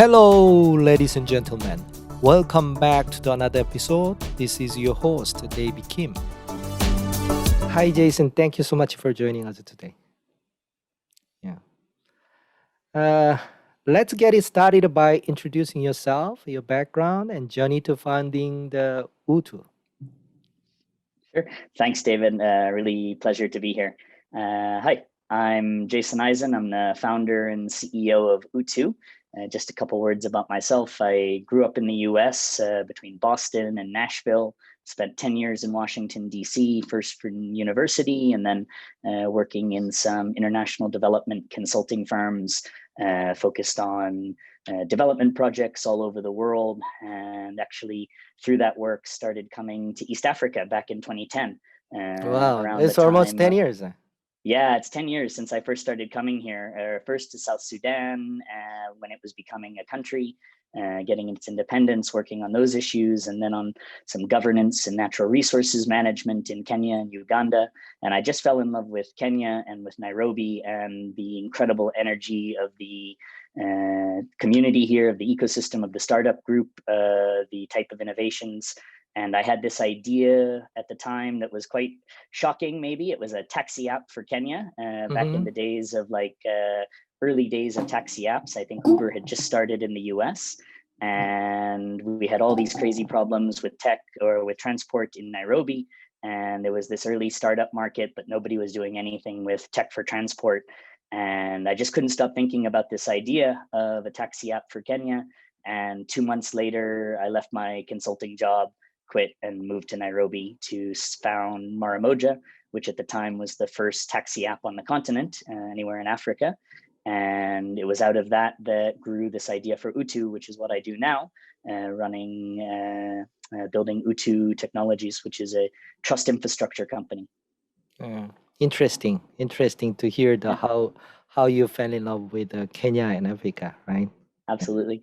Hello, ladies and gentlemen. Welcome back to another episode. This is your host, Davey Kim. Hi, Jason. Thank you so much for joining us today. Yeah. Uh, let's get it started by introducing yourself, your background, and journey to founding the Utu. Sure. Thanks, David. Really pleasure to be here. Hi, I'm Jason Eisen. I'm the founder and CEO of Utu. Just a couple words about myself. I grew up in the US between Boston and Nashville, spent 10 years in Washington, DC, first for university, and then working in some international development consulting firms focused on development projects all over the world. And actually, through that work, started coming to East Africa back in 2010. Wow, Around it's the almost time, 10 years. Yeah, it's 10 years since I first started coming here, first to South Sudan when it was becoming a country, getting its independence, working on those issues, and then on some governance and natural resources management in Kenya and Uganda. And I just fell in love with Kenya and with Nairobi and the incredible energy of the community here, of the ecosystem of the startup group, the type of innovations. And I had this idea at the time that was quite shocking, maybe. It was a taxi app for Kenya back in the days of early days of taxi apps. I think Uber had just started in the US. And we had all these crazy problems with tech or with transport in Nairobi. And there was this early startup market, but nobody was doing anything with tech for transport. And I just couldn't stop thinking about this idea of a taxi app for Kenya. And 2 months later, I left my consulting job, quit, and moved to Nairobi to found Maramoja, which at the time was the first taxi app on the continent, anywhere in Africa. And it was out of that that grew this idea for Utu, which is what I do now, building Utu Technologies, which is a trust infrastructure company. Interesting to hear how you fell in love with Kenya and Africa, right? Absolutely.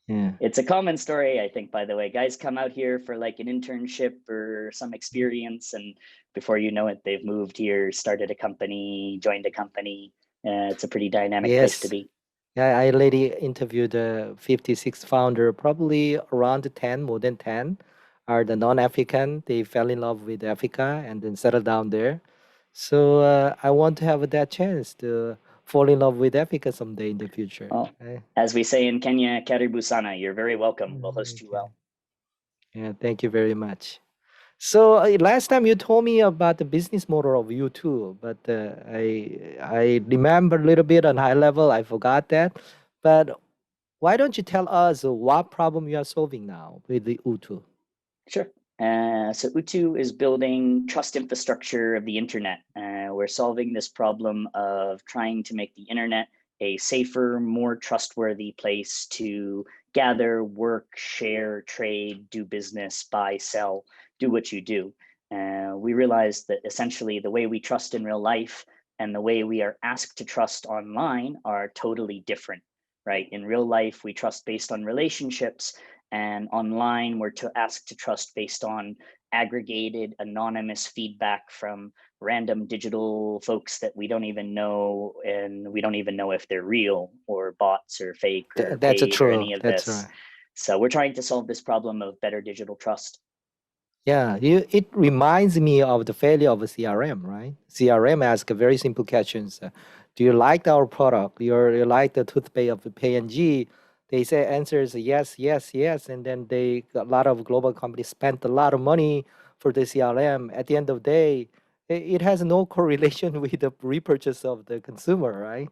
Yeah. It's a common story, I think, by the way. Guys come out here for like an internship or some experience, and before you know it, they've moved here, started a company, joined a company. It's a pretty dynamic place to be. Yeah, I already interviewed the 56 founder, probably around 10, more than 10 are the non-African. They fell in love with Africa and then settled down there. So I want to have that chance to fall in love with Africa someday in the future. Well, as we say in Kenya, karibu sana. You're very welcome. We'll host you well. Yeah, thank you very much. So last time you told me about the business model of you too, but I remember a little bit on high level. I forgot that. But why don't you tell us what problem you are solving now with the Utu? Sure. So Utu is building trust infrastructure of the internet. We're solving this problem of trying to make the internet a safer, more trustworthy place to gather, work, share, trade, do business, buy, sell, do what you do. We realized that essentially the way we trust in real life and the way we are asked to trust online are totally different, right? In real life, we trust based on relationships, and online we're asked to trust based on aggregated anonymous feedback from random digital folks that we don't even know, and we don't even know if they're real or bots or fake or That's paid or true. any of That's this. right. So we're trying to solve this problem of better digital trust. Yeah, it reminds me of the failure of a CRM, right? CRM asks very simple questions. Do you like our product? You like the toothpaste of the P&G? They say answers yes, yes, yes, and then a lot of global companies spent a lot of money for the CRM. At the end of the day, it has no correlation with the repurchase of the consumer, right?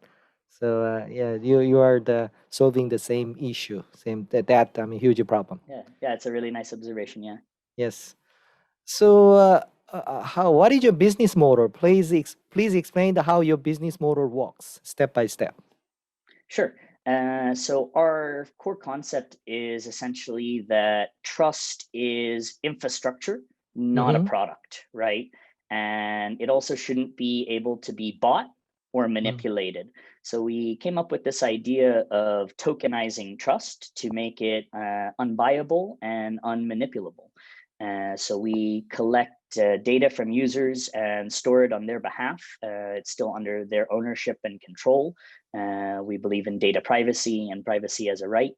So yeah, you are solving the same issue, same that I mean huge problem. Yeah, it's a really nice observation. Yeah. Yes. So, what is your business model? Please explain how your business model works step by step. Sure. So our core concept is essentially that trust is infrastructure, not a product, right? And it also shouldn't be able to be bought or manipulated. So we came up with this idea of tokenizing trust to make it unbuyable and unmanipulable. So we collect data from users and store it on their behalf. It's still under their ownership and control. We believe in data privacy and privacy as a right.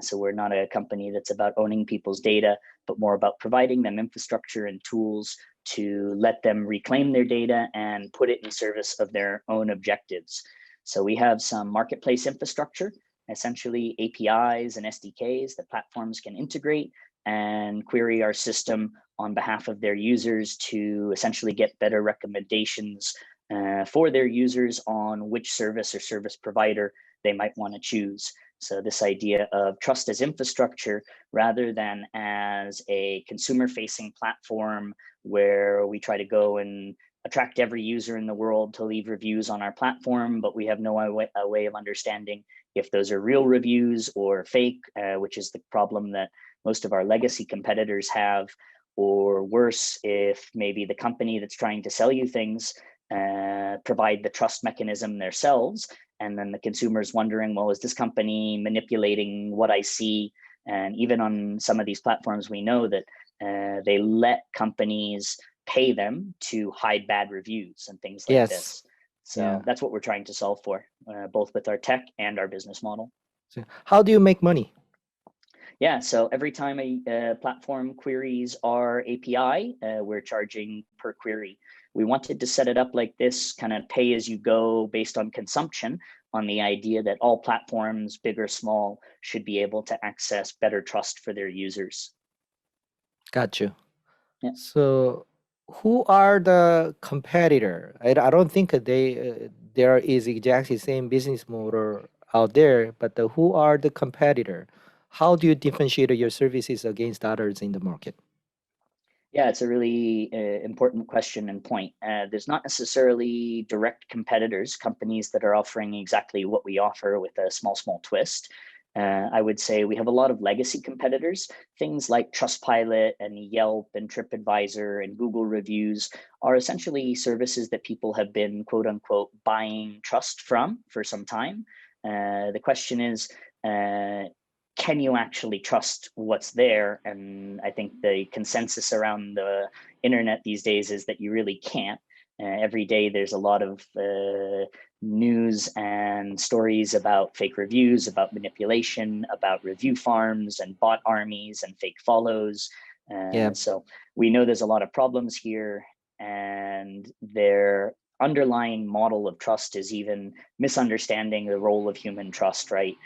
So we're not a company that's about owning people's data, but more about providing them infrastructure and tools to let them reclaim their data and put it in service of their own objectives. So we have some marketplace infrastructure, essentially APIs and SDKs that platforms can integrate and query our system on behalf of their users to essentially get better recommendations for their users on which service or service provider they might want to choose. So this idea of trust as infrastructure rather than as a consumer-facing platform where we try to go and attract every user in the world to leave reviews on our platform, but we have no way of understanding if those are real reviews or fake, which is the problem that most of our legacy competitors have, or worse, if maybe the company that's trying to sell you things provide the trust mechanism themselves, and then the consumer is wondering, well, is this company manipulating what I see? And even on some of these platforms, we know that they let companies pay them to hide bad reviews and things like Yes. this. So Yeah. that's what we're trying to solve for, both with our tech and our business model. So how do you make money? Yeah, so every time a platform queries our API, we're charging per query. We wanted to set it up like this, kind of pay as you go based on consumption, on the idea that all platforms, big or small, should be able to access better trust for their users. Got you. Yeah. So who are the competitor? I don't think there is exactly same business model out there, but who are the competitor? How do you differentiate your services against others in the market? Yeah, it's a really important question and point. There's not necessarily direct competitors, companies that are offering exactly what we offer with a small twist. I would say we have a lot of legacy competitors. Things like Trustpilot and Yelp and TripAdvisor and Google reviews are essentially services that people have been, quote unquote, buying trust from for some time. The question is, can you actually trust what's there? And I think the consensus around the internet these days is that you really can't. Every day there's a lot of news and stories about fake reviews, about manipulation, about review farms and bot armies and fake follows. So we know there's a lot of problems here, and their underlying model of trust is even misunderstanding the role of human trust, right?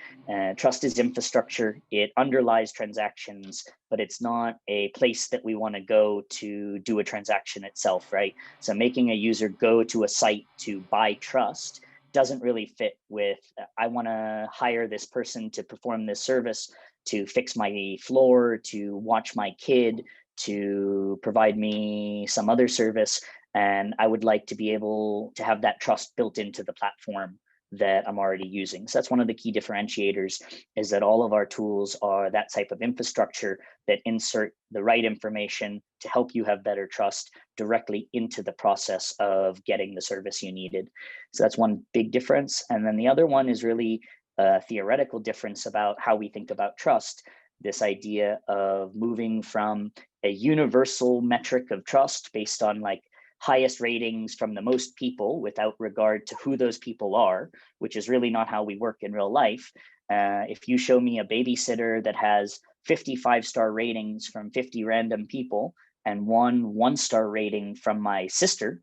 Trust is infrastructure. It underlies transactions, but it's not a place that we want to go to do a transaction itself, right? So making a user go to a site to buy trust doesn't really fit with, I want to hire this person to perform this service, to fix my floor, to watch my kid, to provide me some other service. And I would like to be able to have that trust built into the platform that I'm already using. So that's one of the key differentiators, is that all of our tools are that type of infrastructure that insert the right information to help you have better trust directly into the process of getting the service you needed. So that's one big difference. And then the other one is really a theoretical difference about how we think about trust. This idea of moving from a universal metric of trust based on like highest ratings from the most people without regard to who those people are, which is really not how we work in real life. If you show me a babysitter that has 55-star ratings from 50 random people and one star rating from my sister,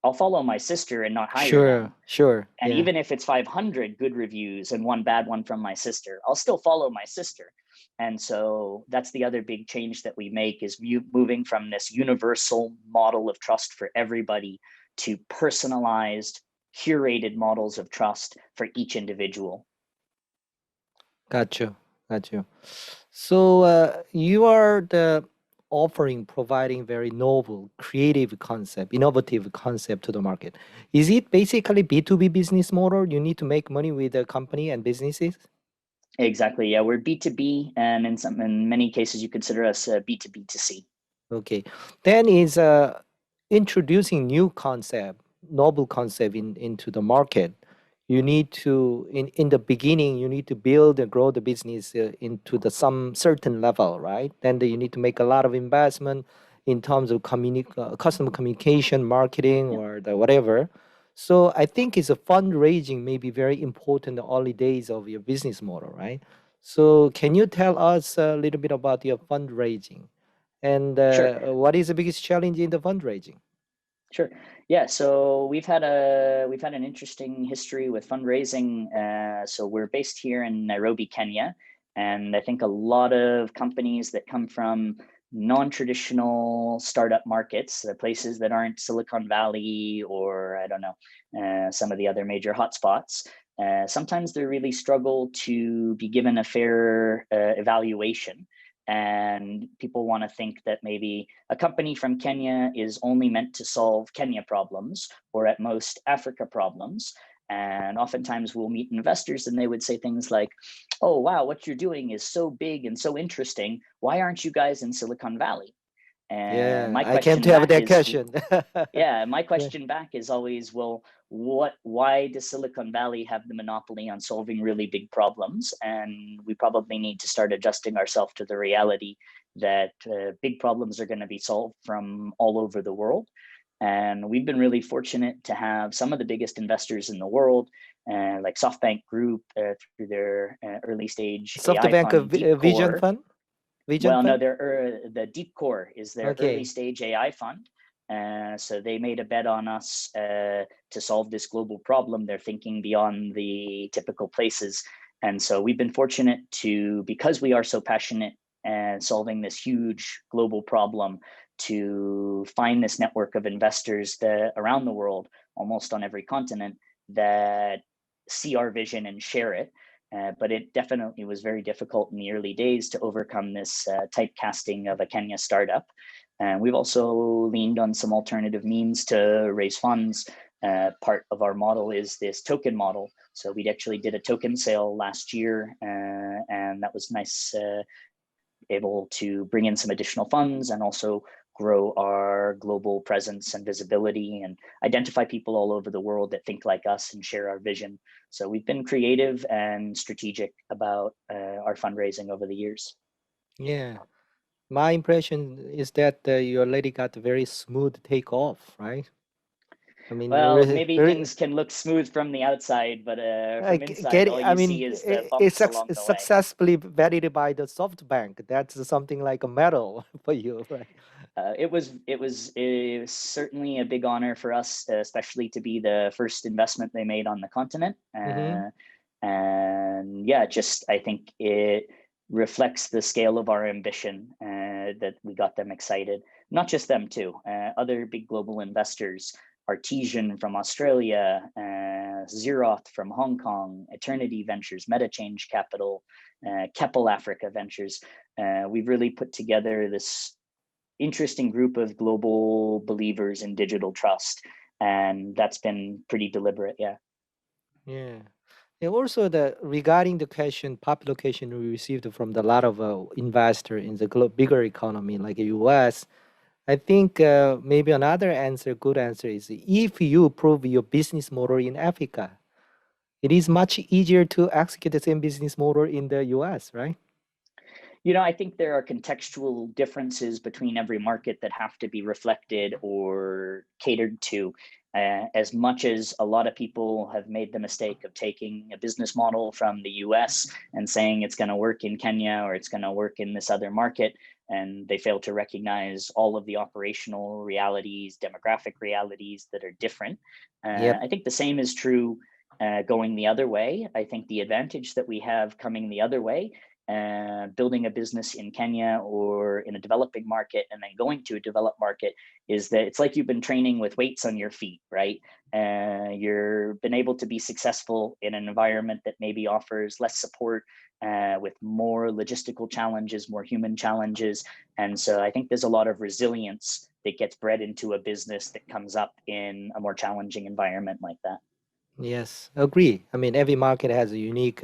I'll follow my sister and not hire them. Sure. And Yeah. even if it's 500 good reviews and one bad one from my sister, I'll still follow my sister. And so that's the other big change that we make, is moving from this universal model of trust for everybody to personalized, curated models of trust for each individual. Got you. So you are the providing very novel, creative concept, innovative concept to the market. Is it basically B2B business model? You need to make money with the company and businesses? Exactly. Yeah, we're B2B, and in many cases, you consider us B2B2C. Okay. Then is introducing new concept, novel concept into the market. You need to in the beginning you need to build and grow the business into some certain level, right? Then you need to make a lot of investment, in terms of customer communication, marketing, Yeah, or the whatever. So I think it's a fundraising may be very important in the early days of your business model, right? So can you tell us a little bit about your fundraising and sure. what is the biggest challenge in the fundraising? Sure. Yeah. So we've had an interesting history with fundraising. So we're based here in Nairobi, Kenya, and I think a lot of companies that come from non-traditional startup markets, the places that aren't Silicon Valley or I don't know some of the other major hotspots. Sometimes they really struggle to be given a fair evaluation, and people want to think that maybe a company from Kenya is only meant to solve Kenya problems or at most Africa problems. And oftentimes we'll meet investors and they would say things like, oh, wow, what you're doing is so big and so interesting. Why aren't you guys in Silicon Valley? And Yeah, my I came question to have back that is, question. yeah, my Yeah. question back is always, well, why does Silicon Valley have the monopoly on solving really big problems? And we probably need to start adjusting ourselves to the reality that big problems are going to be solved from all over the world. And we've been really fortunate to have some of the biggest investors in the world, like SoftBank Group through their early stage AI SoftBank fund, Deep Vision Core. Fund? Vision Well, no, Fund? they're the Deep Core is their early Okay. stage AI fund. So they made a bet on us to solve this global problem. They're thinking beyond the typical places. And so we've been fortunate to, because we are so passionate and solving this huge global problem, to find this network of investors that around the world, almost on every continent, that see our vision and share it. But it definitely was very difficult in the early days to overcome this typecasting of a Kenya startup. And we've also leaned on some alternative means to raise funds. Part of our model is this token model. So we actually did a token sale last year, and that was nice, able to bring in some additional funds and also grow our global presence and visibility and identify people all over the world that think like us and share our vision. So we've been creative and strategic about our fundraising over the years. Yeah. My impression is that you already got a very smooth takeoff, right? I mean, Well, maybe very, things can look smooth from the outside, but from inside, all I you mean, see is the bumps along it's the way. successfully validated by the SoftBank. That's something like a medal for you, right? It was certainly a big honor for us, especially to be the first investment they made on the continent. Mm-hmm. And yeah, just I think it reflects the scale of our ambition that we got them excited. Not just them too, other big global investors, Artesian from Australia, Xeroth from Hong Kong, Eternity Ventures, MetaChange Capital, Keppel Africa Ventures. We've really put together this interesting group of global believers in digital trust, and that's been pretty deliberate. Yeah. Yeah. And also the regarding the question, popular question we received from the lot of investor in the bigger economy like US, I think maybe another answer, good answer is if you prove your business model in Africa, it is much easier to execute the same business model in the US, right? I think there are contextual differences between every market that have to be reflected or catered to. As much as a lot of people have made the mistake of taking a business model from the US and saying it's going to work in Kenya or it's going to work in this other market, and they fail to recognize all of the operational realities, demographic realities that are different. Yep. I think the same is true going the other way. I think the advantage that we have coming the other way, building a business in Kenya or in a developing market and then going to a developed market, is that it's like you've been training with weights on your feet, right? You're been able to be successful in an environment that maybe offers less support, with more logistical challenges, more human challenges. And so I think there's a lot of resilience that gets bred into a business that comes up in a more challenging environment like that. Yes, agree. I mean, every market has a unique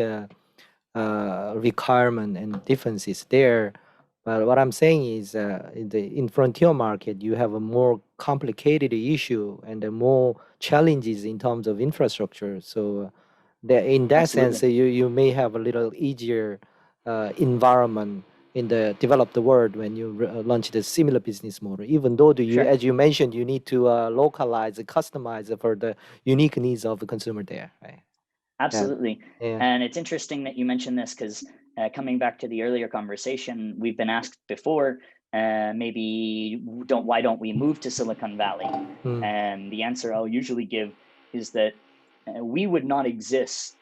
requirement and differences there. But what I'm saying is, in frontier market, you have a more complicated issue and more challenges in terms of infrastructure. So, in that sense, Absolutely. you may have a little easier environment in the developed world when you launch the similar business model. Even though you, Sure. as you mentioned, you need to localize, customize it for the unique needs of the consumer there, right? Absolutely. Yeah. And it's interesting that you mentioned this because coming back to the earlier conversation, we've been asked before, why don't we move to Silicon Valley? Mm. And the answer I'll usually give is that we would not exist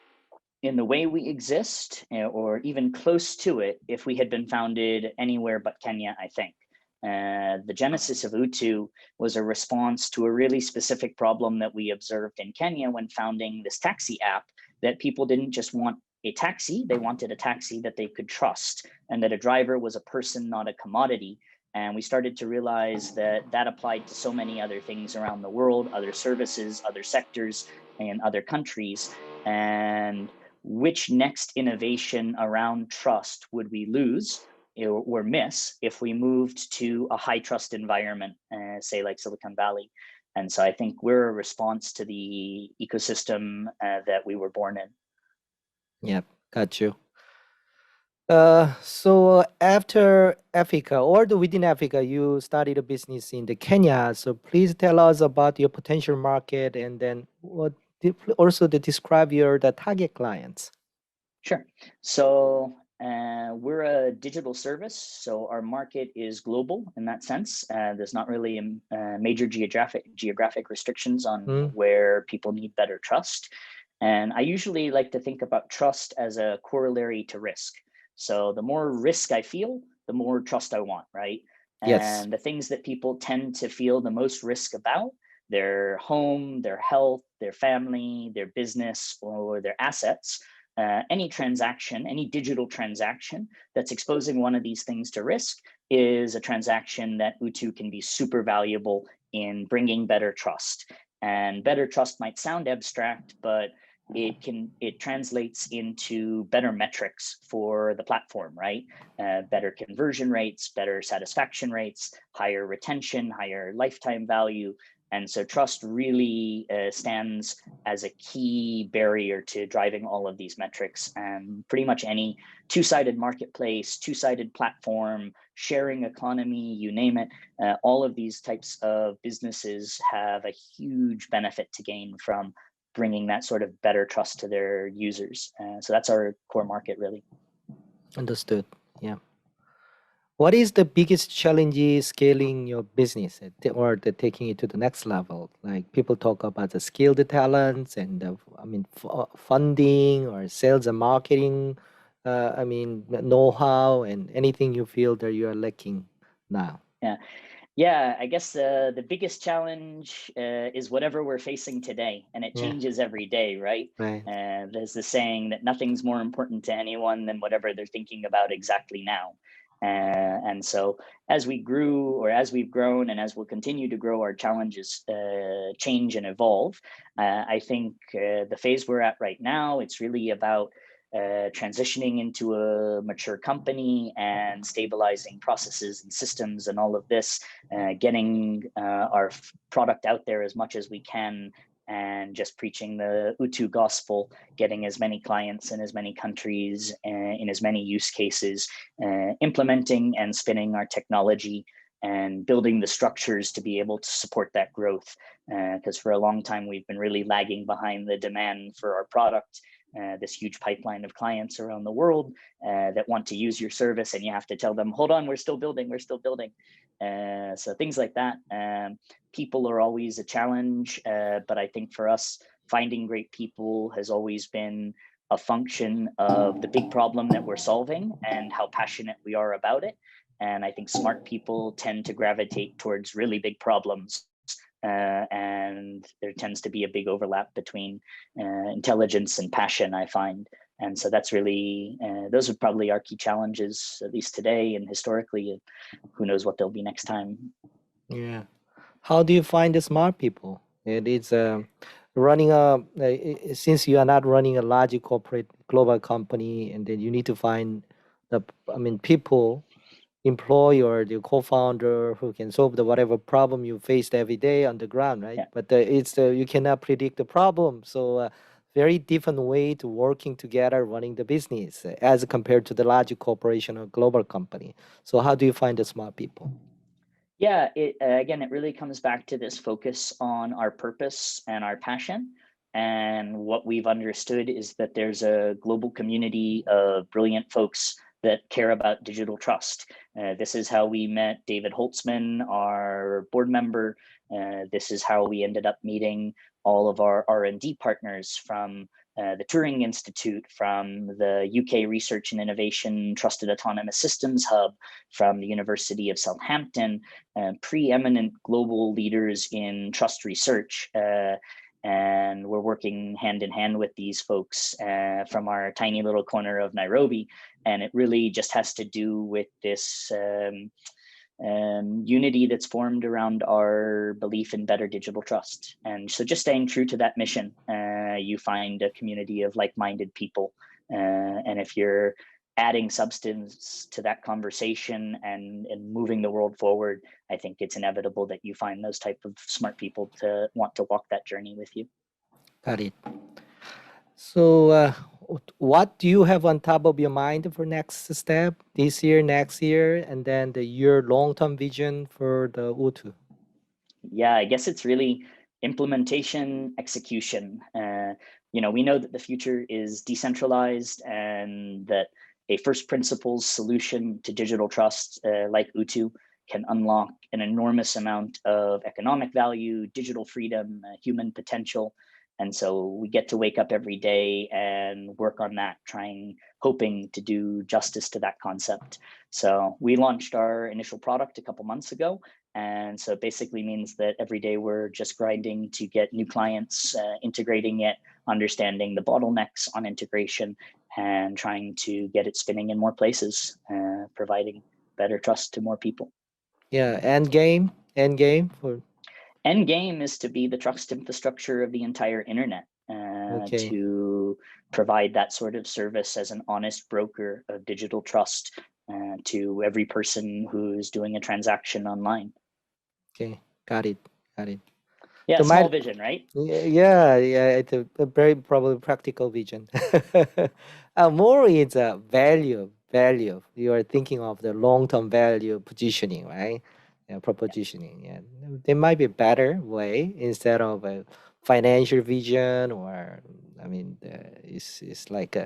in the way we exist, or even close to it, if we had been founded anywhere but Kenya, I think. The genesis of Utu was a response to a really specific problem that we observed in Kenya when founding this taxi app, that people didn't just want a taxi, they wanted a taxi that they could trust, and that a driver was a person, not a commodity. And we started to realize that that applied to so many other things around the world, other services, other sectors, and other countries. And which next innovation around trust would we lose or miss if we moved to a high trust environment, say like Silicon Valley? And so I think we're a response to the ecosystem that we were born in. Yep, got you. So after Africa or within Africa, you started a business in the Kenya. So please tell us about your potential market and then also to describe the target clients. Sure. So we're a digital service, so our market is global in that sense. There's not really major geographic restrictions on Mm. where people need better trust. And I usually like to think about trust as a corollary to risk. So the more risk I feel, the more trust I want, right? Yes. And the things that people tend to feel the most risk about, their home, their health, their family, their business, or their assets, any transaction, any digital transaction that's exposing one of these things to risk is a transaction that Utu can be super valuable in bringing better trust. And better trust might sound abstract, but it translates into better metrics for the platform, right? Better conversion rates, better satisfaction rates, higher retention, higher lifetime value. And so trust really stands as a key barrier to driving all of these metrics. And pretty much any two-sided marketplace, two-sided platform, sharing economy, you name it, all of these types of businesses have a huge benefit to gain from bringing that sort of better trust to their users. So that's our core market, really. Understood. Yeah. What is the biggest challenge scaling your business or taking it to the next level? Like people talk about the skilled talents and funding or sales and marketing. Know-how and anything you feel that you are lacking now. Yeah, I guess the biggest challenge is whatever we're facing today, and it Yeah. changes every day, right? Right. There's the saying that nothing's more important to anyone than whatever they're thinking about exactly now. And so as we grew, or as we've grown, and as we'll continue to grow, our challenges change and evolve. I think the phase we're at right now, it's really about transitioning into a mature company and stabilizing processes and systems and all of this, getting our product out there as much as we can, and just preaching the Utu gospel, getting as many clients in as many countries, in as many use cases, implementing and spinning our technology, and building the structures to be able to support that growth. Because for a long time, we've been really lagging behind the demand for our product. This huge pipeline of clients around the world that want to use your service, and you have to tell them, hold on, we're still building. So things like that. People are always a challenge, but I think for us, finding great people has always been a function of the big problem that we're solving and how passionate we are about it. And I think smart people tend to gravitate towards really big problems. And there tends to be a big overlap between intelligence and passion, I find. And so that's really, those are probably our key challenges, at least today and historically. Who knows what they'll be next time. Yeah. How do you find the smart people? It is since you are not running a large corporate global company, and then you need to find people, employer, the co-founder who can solve the whatever problem you faced every day on the ground, right? Yeah. But it's you cannot predict the problem, so very different way to working together, running the business as compared to the large corporation or global company. So how do you find the smart people? Yeah, again, it really comes back to this focus on our purpose and our passion. And what we've understood is that there's a global community of brilliant folks that care about digital trust. This is how we met David Holtzman, our board member. This is how we ended up meeting all of our R&D partners from the Turing Institute, from the UK Research and Innovation Trusted Autonomous Systems Hub, from the University of Southampton, preeminent global leaders in trust research. And we're working hand in hand with these folks from our tiny little corner of Nairobi. And it really just has to do with this unity that's formed around our belief in better digital trust. And so just staying true to that mission, you find a community of like-minded people. And if you're adding substance to that conversation and moving the world forward, I think it's inevitable that you find those type of smart people to want to walk that journey with you. Got it. So what do you have on top of your mind for next step this year, next year, and then your long-term vision for the Utu? Yeah, I guess it's really implementation, execution. We know that the future is decentralized and that a first principles solution to digital trust like Utu can unlock an enormous amount of economic value, digital freedom, human potential. And so we get to wake up every day and work on that, hoping to do justice to that concept. So we launched our initial product a couple months ago. And so it basically means that every day we're just grinding to get new clients, integrating it, understanding the bottlenecks on integration, and trying to get it spinning in more places, providing better trust to more people. Yeah, end game for End game is to be the trust infrastructure of the entire internet, okay. to provide that sort of service as an honest broker of digital trust to every person who's doing a transaction online. Okay, got it. Yeah, So small vision, right? yeah, it's a very probably practical vision. More is a value. You are thinking of the long-term value positioning, right? Yeah, propositioning. Yeah, there might be a better way instead of a financial vision, or I mean, it's like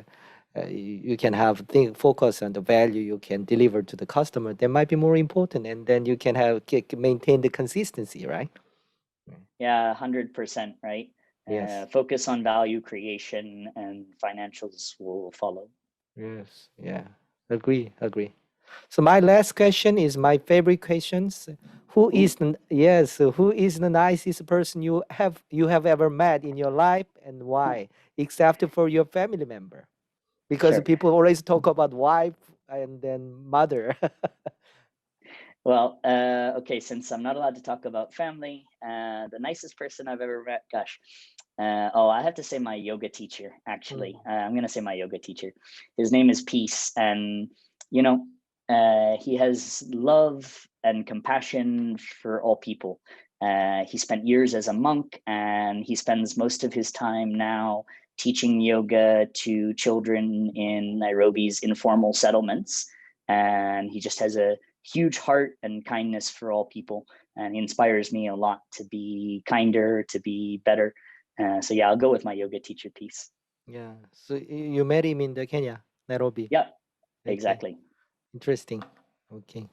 you can have focus on the value you can deliver to the customer. That might be more important, and then you can maintain the consistency, right? Yeah, 100%, right? Yes. Focus on value creation and financials will follow. Yes. Yeah. Agree. So my last question is my favorite questions. Who is the nicest person you have ever met in your life, and why? Except for your family member. Because Sure. people always talk about wife and then mother. Well, okay, since I'm not allowed to talk about family, the nicest person I've ever met, gosh. I have to say my yoga teacher, actually. I'm going to say my yoga teacher. His name is Peace. And, he has love and compassion for all people. He spent years as a monk, and he spends most of his time now teaching yoga to children in Nairobi's informal settlements. And he just has a huge heart and kindness for all people, and he inspires me a lot to be kinder, to be better. So yeah, I'll go with my yoga teacher Peace. Yeah. So you met him in the Kenya, Nairobi. Yep, Okay. exactly. Interesting. Okay.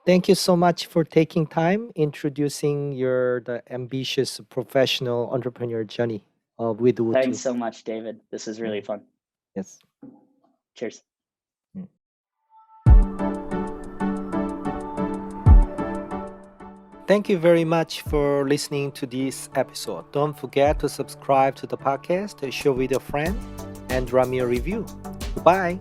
Thank you so much for taking time introducing the ambitious professional entrepreneur journey with Thanks Utu. so much, David. This is really fun. Yes. Cheers. Mm. Thank you very much for listening to this episode. Don't forget to subscribe to the podcast, share with a friend, and drop me a review. Goodbye.